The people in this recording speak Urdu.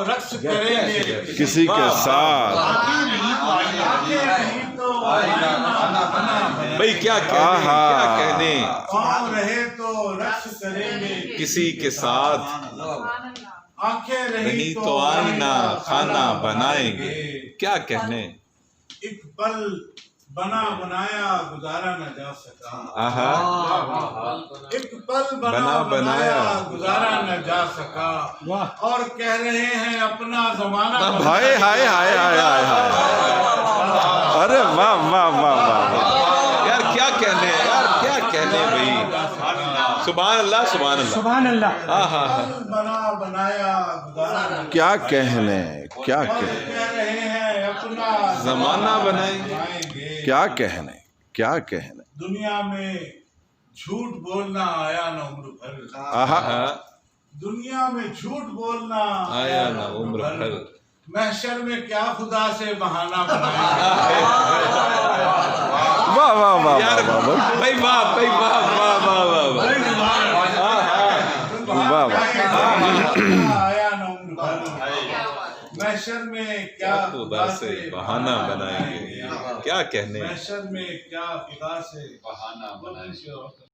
رقص کریں گے کسی کے ساتھ. بھائی کیا کہنے کیا کہنے پاؤں رہے تو رقص کریں گے کسی کے ساتھ آنکھیں رہی تو آئینہ کھانا بنائیں گے. کیا کہنے ایک پل بنا بنایا گزارا نہ جا سکا. آہا ایک پل بنا بنایا گزارا نہ جا سکا. اور کہہ رہے ہیں اپنا زمانہ ہائے ہائے ہائے ہائے ہائے ہائے. ارے واہ واہ واہ واہ. یار کیا کہنے یار کیا کہنے بھائی. سبحان اللہ سبحان اللہ سبحان اللہ. ہاں ہاں ہاں. بنا بنایا گزارا نہ کیا کہنے کیا اور کہنے کہہ رہے ہیں اپنا زمانہ بنائیں گے. گے. کیا کہنے کیا کہنے. دنیا میں جھوٹ بولنا آیا نہ عمر بھر. آہا. ہاں دنیا میں جھوٹ بولنا آیا نہ عمر بھر. محشر میں کیا خدا سے بہانہ بنایا. واہ واہ واہ یار واہ واہ بھائی واہ بھائی واہ واہ واہ واہ واہ واہ. آیا نہ عمر بھر. محشر میں کیا خدا سے بہانہ بنائیں گے. کیا کہنے محشر میں کیا خدا سے بہانہ بنائیں گے.